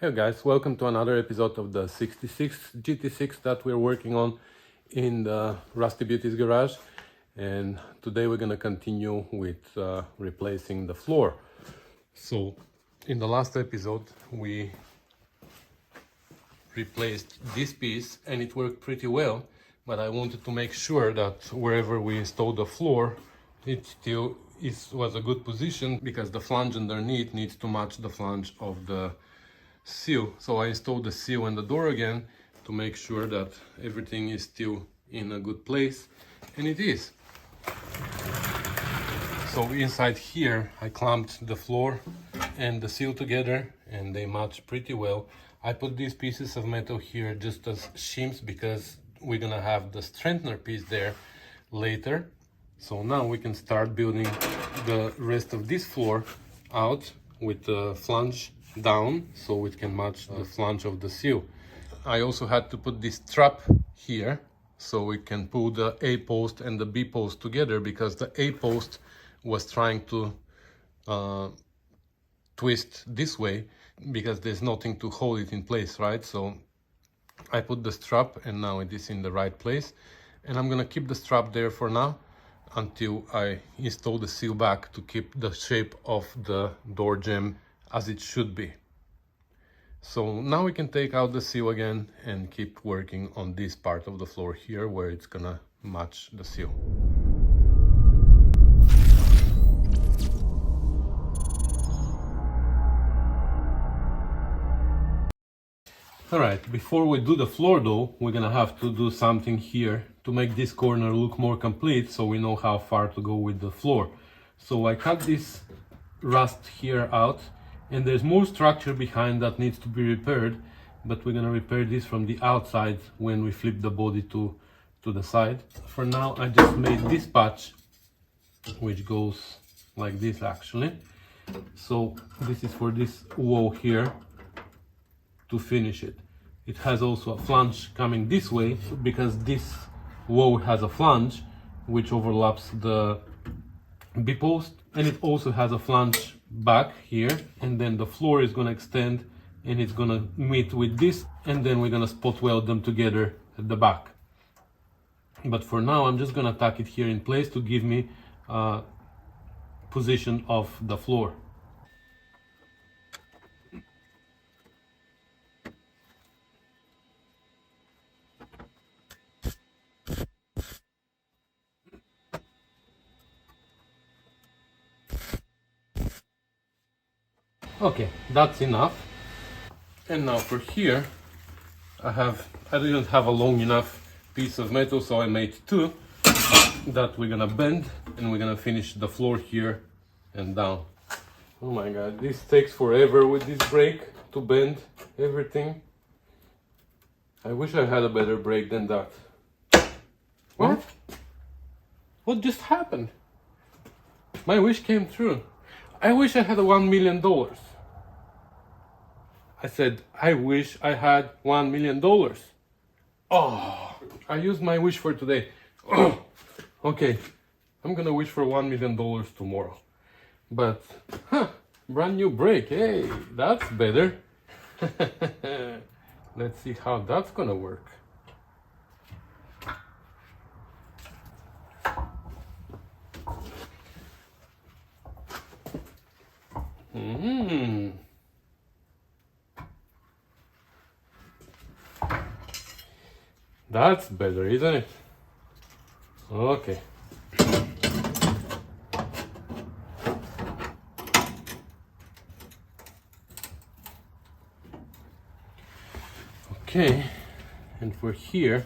Hey guys, welcome to another episode of the 66 GT6 that we're working on in the Rusty Beauty's garage. And today we're gonna continue with replacing the floor. So in the last episode we replaced this piece and it worked pretty well, but I wanted to make sure that wherever we installed the floor it still was a good position, because the flange underneath needs to match the flange of the seal. So I installed the seal and the door again to make sure that everything is still in a good place, and it is. So inside here I clamped the floor and the seal together and they match pretty well. I put these pieces of metal here just as shims because we're gonna have the strengthener piece there later. So now we can start building the rest of this floor out with the flange down so it can match the flange of the seal. I also had to put this strap here so we can pull the A post and the B post together, because the A post was trying to twist this way because there's nothing to hold it in place, right? So I put the strap and now it is in the right place, and I'm gonna keep the strap there for now until I install the seal back to keep the shape of the door jamb as it should be. So now we can take out the seal again and keep working on this part of the floor here where it's gonna match the seal. Alright, before we do the floor though, we're gonna have to do something here to make this corner look more complete so we know how far to go with the floor. So I cut this rust here out, and there's more structure behind that needs to be repaired, but we're gonna repair this from the outside when we flip the body to the side. For now I just made this patch which goes like this actually. So this is for this wall here to finish it. It has also a flange coming this way because this wall has a flange which overlaps the B post, and it also has a flange back here, and then the floor is going to extend and it's going to meet with this, and then we're going to spot weld them together at the back. But for now I'm just going to tack it here in place to give me a position of the floor. Okay, that's enough. And now for here I didn't have a long enough piece of metal, so I made two that we're gonna bend, and we're gonna finish the floor here and down. Oh my god, this takes forever with this brake to bend everything. I wish I had a better brake than that. What? What just happened? My wish came true. I wish I had $1 million. I said, I wish I had $1 million. Oh, I used my wish for today. Oh, okay, I'm gonna wish for $1 million tomorrow. But, brand new brake, hey, that's better. Let's see how that's gonna work. That's better, isn't it? Okay. Okay, and for here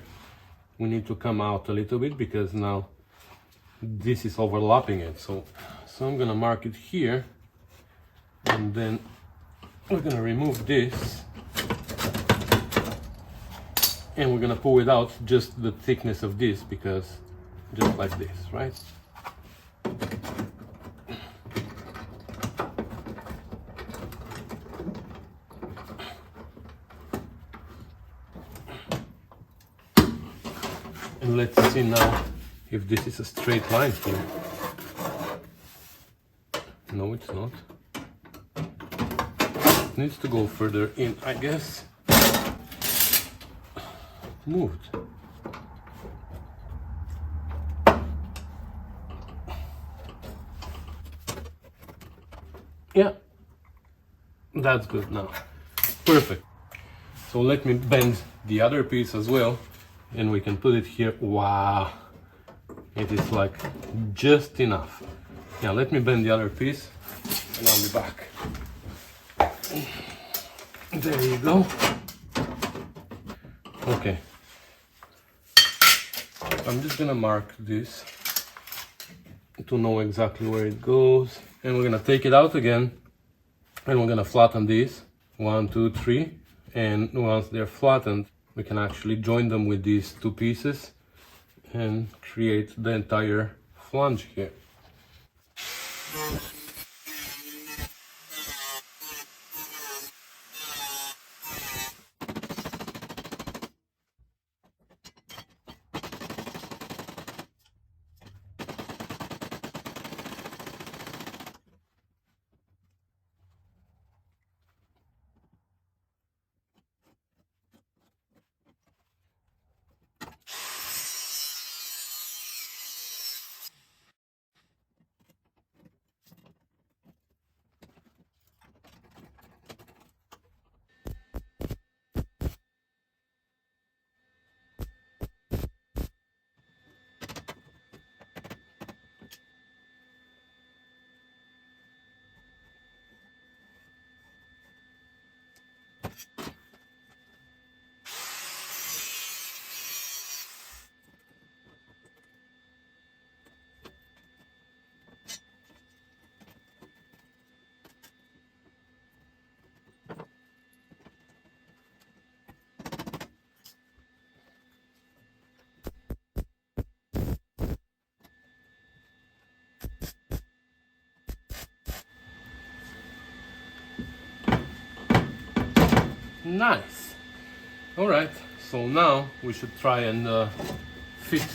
we need to come out a little bit because now this is overlapping it. So I'm gonna mark it here, and then we're gonna remove this and we're gonna pull it out just the thickness of this, because just like this, right? And let's see now if this is a straight line here. No, it's not. needs to go further in, I guess. Moved. Yeah, that's good now. Perfect. So let me bend the other piece as well, and we can put it here. Wow, it is like just enough. Yeah, let me bend the other piece and I'll be back. There you go. Okay, I'm just gonna mark this to know exactly where it goes, and we're gonna take it out again and we're gonna flatten these 1, 2, 3, and once they're flattened we can actually join them with these two pieces and create the entire flange here. Nice. All right, so now we should try and fit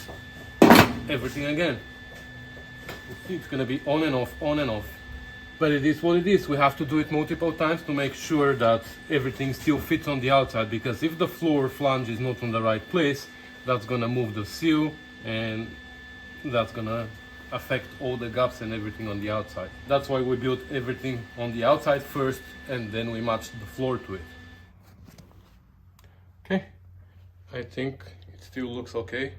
everything again. It's gonna be on and off, on and off. But it is what it is. We have to do it multiple times to make sure that everything still fits on the outside, because if the floor flange is not on the right place, that's gonna move the seal and that's gonna affect all the gaps and everything on the outside. That's why we built everything on the outside first and then we matched the floor to it. Okay, I think it still looks okay.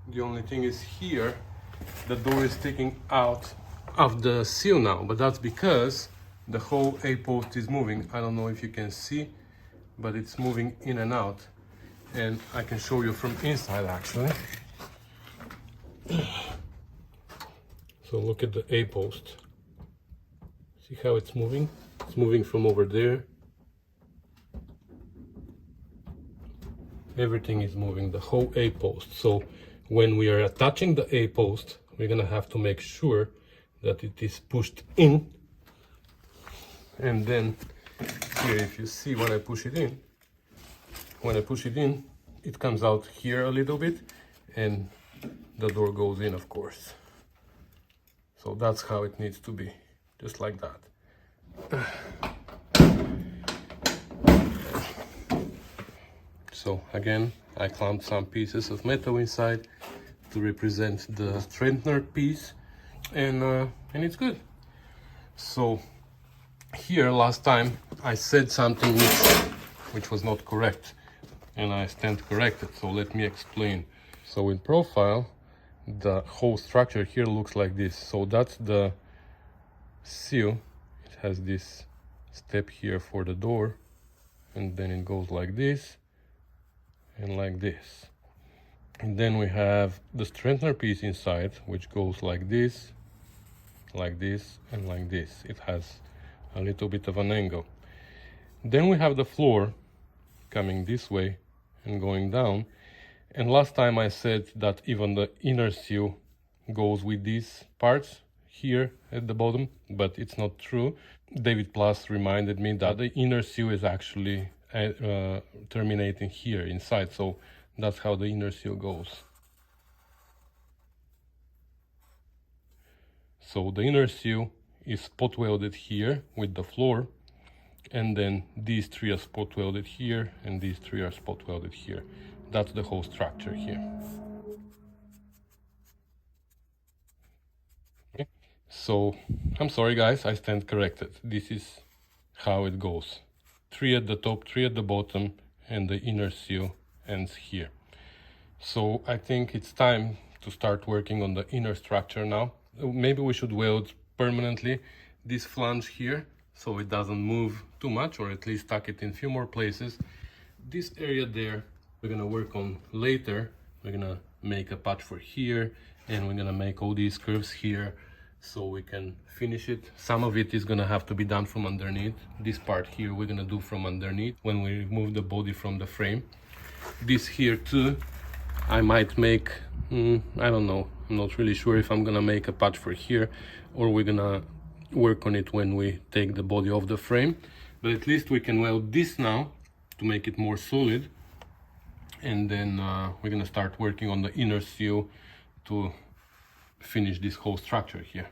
The only thing is here, the door is sticking out of the seal now, but that's because the whole A-post is moving. I don't know if you can see, but it's moving in and out. And I can show you from inside actually. So look at the A-post. See how it's moving? It's moving from over there. Everything is moving, the whole A-post. So when we are attaching the A-post, we're gonna have to make sure that it is pushed in. And then here, if you see when I push it in, it comes out here a little bit and the door goes in, of course. So that's how it needs to be, just like that. So again, I clamped some pieces of metal inside to represent the strengthener piece, and it's good. So here last time I said something which was not correct, and I stand corrected. So let me explain. So in profile, the whole structure here looks like this. So that's the seal. It has this step here for the door, and then it goes like this and like this. And then we have the strengthener piece inside, which goes like this, and like this. It has a little bit of an angle. Then we have the floor coming this way and going down. And last time I said that even the inner seal goes with these parts here at the bottom, but it's not true. David Plus reminded me that the inner seal is actually terminating here inside, so that's how the inner seal goes. So the inner seal is spot welded here with the floor, and then these 3 are spot welded here, and these 3 are spot welded here. That's the whole structure here. Okay. So I'm sorry guys, I stand corrected. This is how it goes. 3 at the top, 3 at the bottom, and the inner seal ends here. So I think it's time to start working on the inner structure now. Maybe we should weld permanently this flange here so it doesn't move too much, or at least tuck it in a few more places. This area there we're gonna work on later. We're gonna make a patch for here, and we're gonna make all these curves here so we can finish it. Some of it is gonna have to be done from underneath. This part here we're gonna do from underneath when we remove the body from the frame. This here too, I might make, I don't know, I'm not really sure if I'm gonna make a patch for here or we're gonna work on it when we take the body off the frame. But at least we can weld this now to make it more solid, and then we're gonna start working on the inner seal to finish this whole structure here.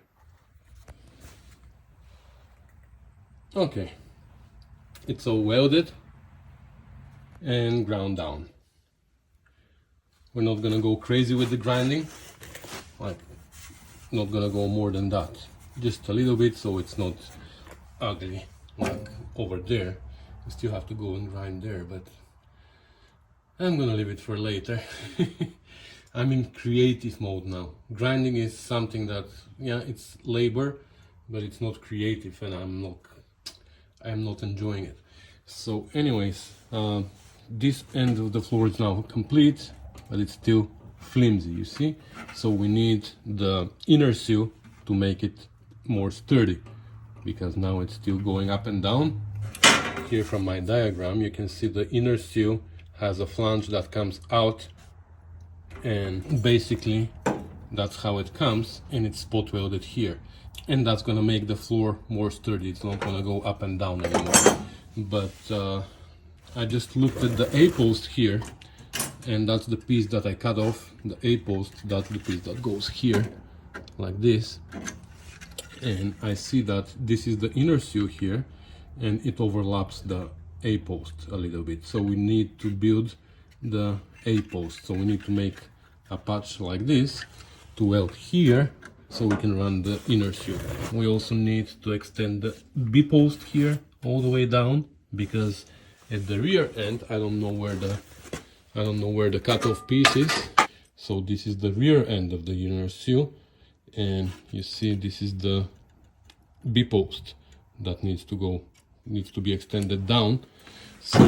Okay, it's all welded and ground down. We're not gonna go crazy with the grinding, like not gonna go more than that, just a little bit so it's not ugly like over there. We still have to go and grind there, but I'm gonna leave it for later. I'm in creative mode now. Grinding is something that, yeah, it's labor, but it's not creative, and I'm not enjoying it. So anyways, this end of the floor is now complete, but it's still flimsy, you see? So we need the inner seal to make it more sturdy, because now it's still going up and down. Here from my diagram you can see the inner seal has a flange that comes out, and basically that's how it comes, and it's spot welded here, and that's gonna make the floor more sturdy. It's not gonna go up and down anymore. But I just looked at the A-post here, and that's the piece that I cut off. The A-post, that's the piece that goes here like this, and I see that this is the inner seal here, and it overlaps the A-post a little bit. So we need to build the A-post. So we need to make a patch like this to weld here so we can run the inner seal. We also need to extend the B-post here all the way down, because at the rear end I don't know where the cutoff piece is. So this is the rear end of the inner seal, and you see this is the B-post that needs to be extended down. So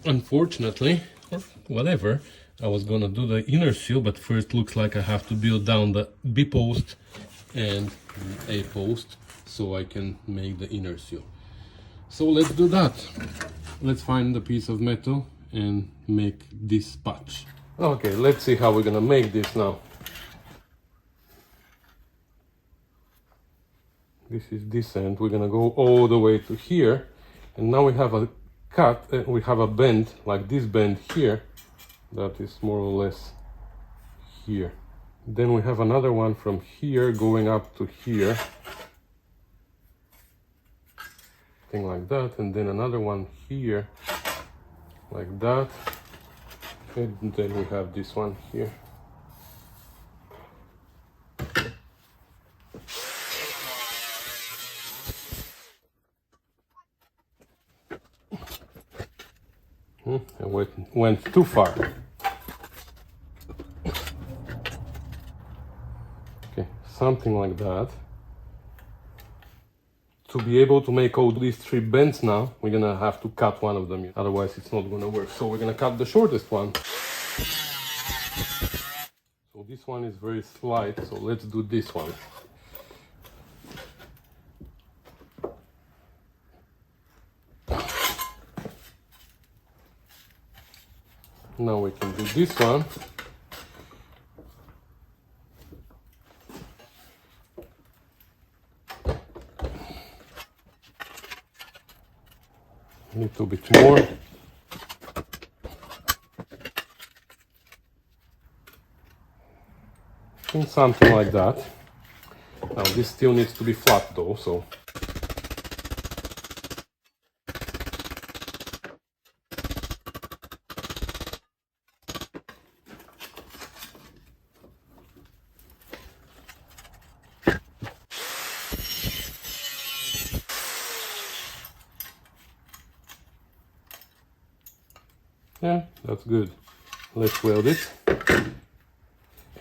unfortunately, or whatever, I was gonna do the inner seal, but first looks like I have to build down the B-post and A-post so I can make the inner seal. So let's do that. Let's find a piece of metal and make this patch. Okay, let's see how we're gonna make this now. This is this end. We're gonna go all the way to here, and now we have a cut, we have a bend, like this bend here, that is more or less here. Then we have another one from here going up to here, thing like that, and then another one here, like that, and then we have this one here. It went too far. Okay, something like that. To be able to make all these 3 bends now, we're gonna have to cut one of them, otherwise it's not gonna work. So we're gonna cut the shortest one. So this one is very slight, so let's do this one. Now we can do this one. A little bit more. And something like that. Now this still needs to be flat though, so. Yeah, that's good. Let's weld it.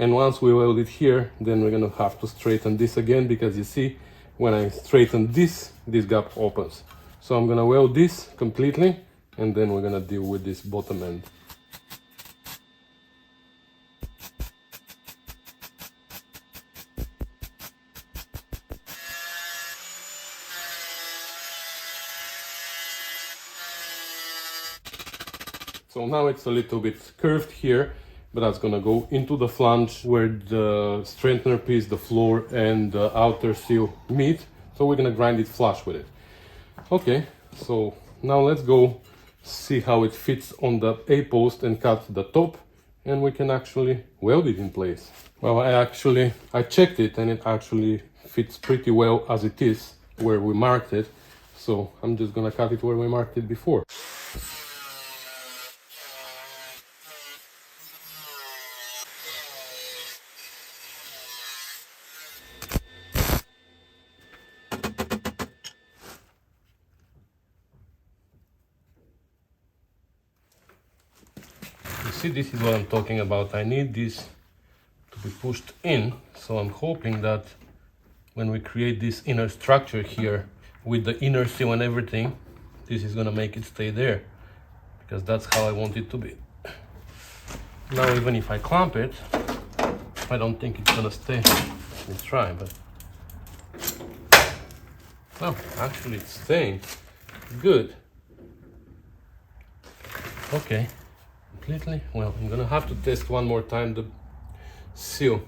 And once we weld it here, then we're gonna have to straighten this again, because you see, when I straighten this gap opens. So I'm gonna weld this completely, and then we're gonna deal with this bottom end. So now it's a little bit curved here, but that's gonna go into the flange where the strengthener piece, the floor, and the outer seal meet. So we're gonna grind it flush with it. Okay, so now let's go see how it fits on the A-post and cut the top, and we can actually weld it in place. Well, I checked it, and it actually fits pretty well as it is where we marked it. So I'm just gonna cut it where we marked it before. See, this is what I'm talking about. I need this to be pushed in, so I'm hoping that when we create this inner structure here with the inner seal and everything, this is gonna make it stay there, because that's how I want it to be. Now even if I clamp it, I don't think it's gonna stay. Let me try, but well, actually it's staying good. Okay. Completely. Well, I'm gonna have to test one more time the seal.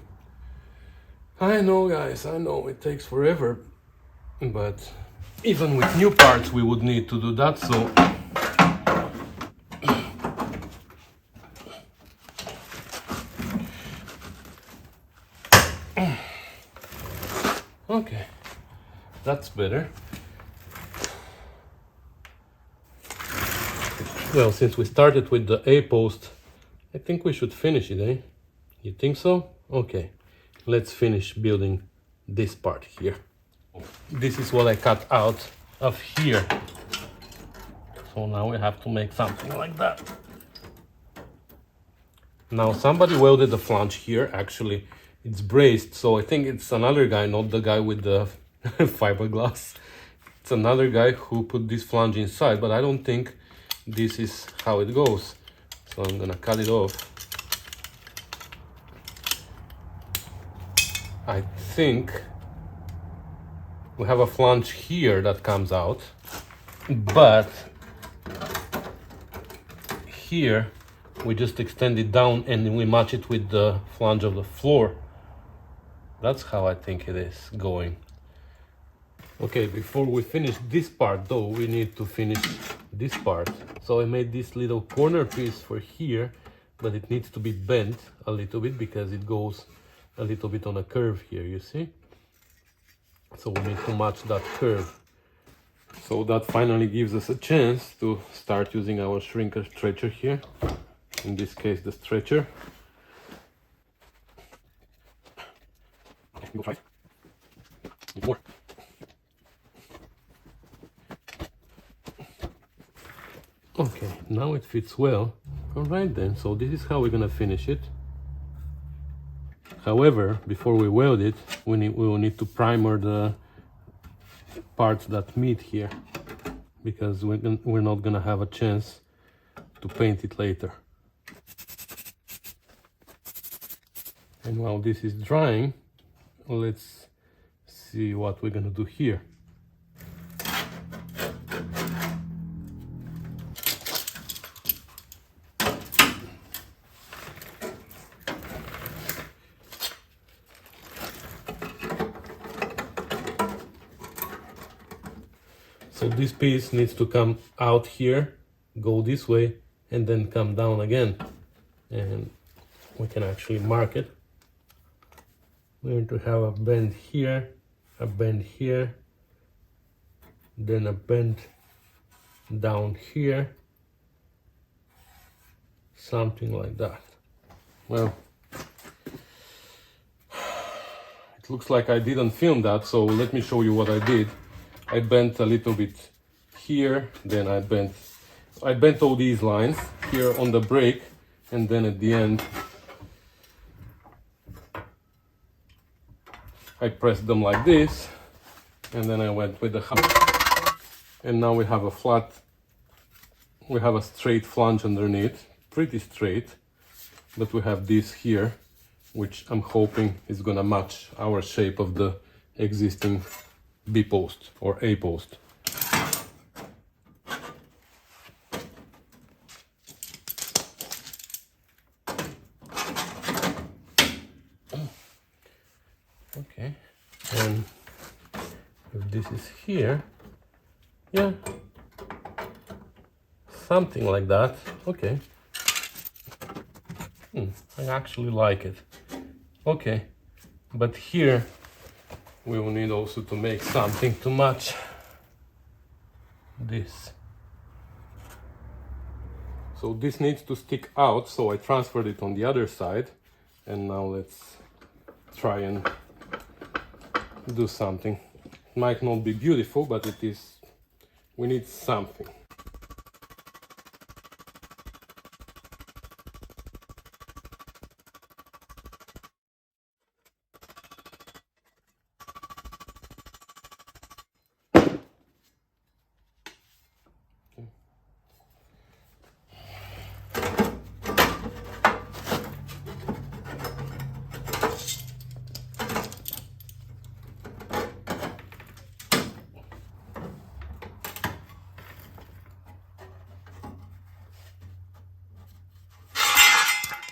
I know, guys, I know it takes forever, but even with new parts we would need to do that, so okay, that's better. Well, since we started with the A-post, I think we should finish it, eh? You think so? Okay, let's finish building this part here. This is what I cut out of here. So now we have to make something like that. Now somebody welded the flange here, actually. It's braced, so I think it's another guy, not the guy with the fiberglass. It's another guy who put this flange inside, but I don't think this is how it goes. So I'm gonna cut it off. I think we have a flange here that comes out, but here we just extend it down and we match it with the flange of the floor. That's how I think it is going. Okay, before we finish this part though, we need to finish this part. So I made this little corner piece for here, but it needs to be bent a little bit because it goes a little bit on a curve here, you see? So we need to match that curve. So that finally gives us a chance to start using our shrinker stretcher here. In this case, the stretcher. Go try. Need more. Okay, now it fits well. Alright then, so this is how we're gonna finish it. However, before we weld it, we will need to primer the parts that meet here, because we're not gonna have a chance to paint it later. And while this is drying, let's see what we're gonna do here. So this piece needs to come out here, go this way, and then come down again. And we can actually mark it. We're going to have a bend here a bend here, then a bend down here, something like that. Well, it looks like I didn't film that, so let me show you what I did. I bent a little bit here, then I bent all these lines here on the brake, and then at the end I pressed them like this, and then I went with the hammer, and now we have a straight flange underneath, pretty straight, but we have this here, which I'm hoping is gonna match our shape of the existing B post or A post. Okay, and if this is here, yeah, something like that. Okay, I actually like it. Okay, but here we will need also to make something to match this. So this needs to stick out, so I transferred it on the other side, and now let's try and do something. It might not be beautiful, but it is, we need something.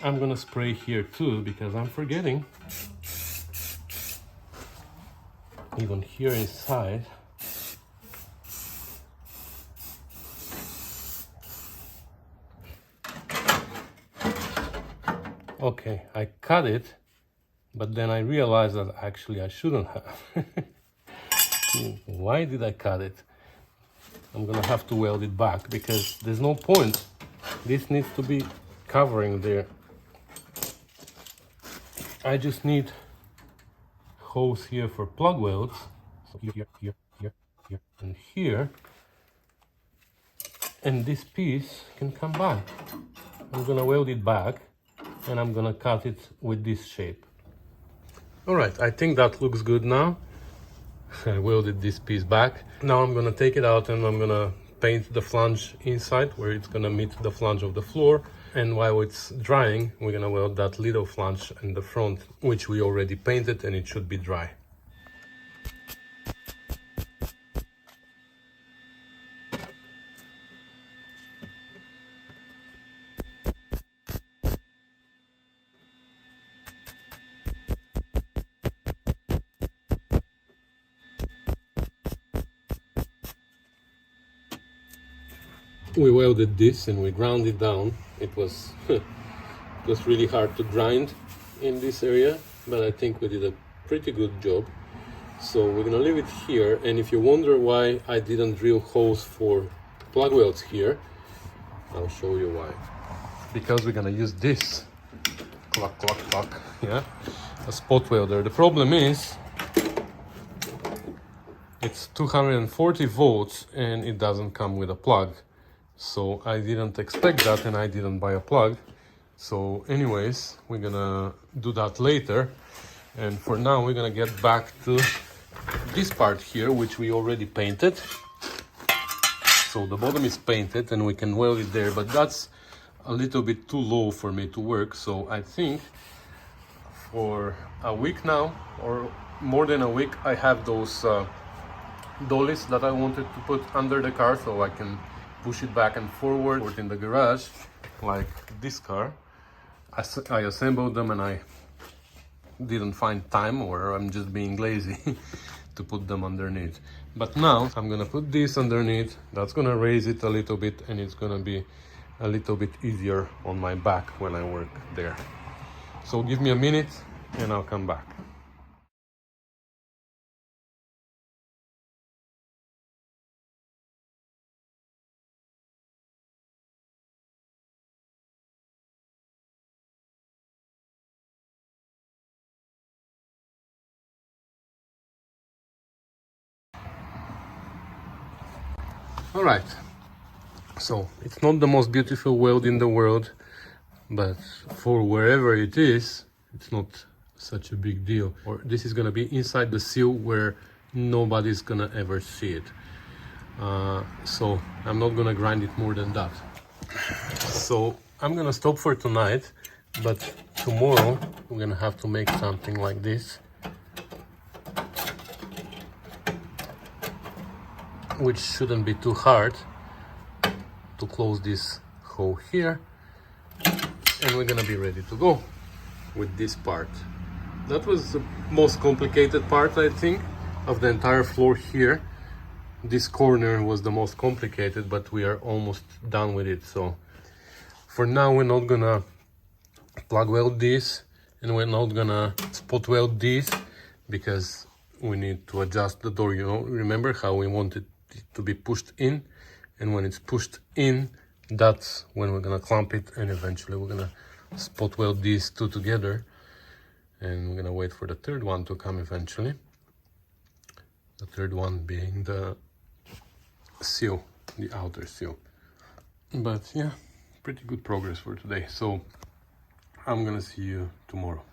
I'm gonna spray here too, because I'm forgetting. Even here inside. Okay, I cut it, but then I realized that actually I shouldn't have. Why did I cut it? I'm gonna have to weld it back, because there's no point. This needs to be covering there. I just need holes here for plug welds. So here, and here. And this piece can come back. I'm gonna weld it back, and I'm gonna cut it with this shape. All right, I think that looks good now. I welded this piece back. Now I'm gonna take it out, and I'm gonna paint the flange inside where it's gonna meet the flange of the floor. And while it's drying, we're gonna weld that little flange in the front, which we already painted, and it should be dry. We welded this and we ground it down. It was it was really hard to grind in this area, but I think we did a pretty good job. So we're gonna leave it here, and if you wonder why I didn't drill holes for plug welds here, I'll show you why. Because we're gonna use this clock, yeah, a spot welder. The problem is it's 240 volts and it doesn't come with a plug. So I didn't expect that, and I didn't buy a plug. So anyways, we're gonna do that later. And for now, we're gonna get back to this part here, which we already painted. So the bottom is painted and we can weld it there, but that's a little bit too low for me to work. So I think for a week now, or more than a week, I have those dollies that I wanted to put under the car, so I can push it back and forward in the garage, like this car. I assembled them, and I didn't find time, or I'm just being lazy to put them underneath. But now I'm gonna put this underneath. That's gonna raise it a little bit, and it's gonna be a little bit easier on my back when I work there. So give me a minute and I'll come back. All right, so it's not the most beautiful weld in the world, but for wherever it is, it's not such a big deal. Or this is gonna be inside the seal where nobody's gonna ever see it. So I'm not gonna grind it more than that. So I'm gonna stop for tonight, but tomorrow we're gonna have to make something like this, which shouldn't be too hard, to close this hole here, and we're gonna be ready to go with this part. That was the most complicated part, I think, of the entire floor here. This corner was the most complicated, but we are almost done with it. So for now we're not gonna plug weld this, and we're not gonna spot weld this, because we need to adjust the door. You know, remember how we wanted it to be pushed in, and when it's pushed in, that's when we're gonna clamp it, and eventually we're gonna spot weld these two together, and we're gonna wait for the third one to come eventually. The third one being the seal, the outer seal. But yeah, pretty good progress for today. So I'm gonna see you tomorrow.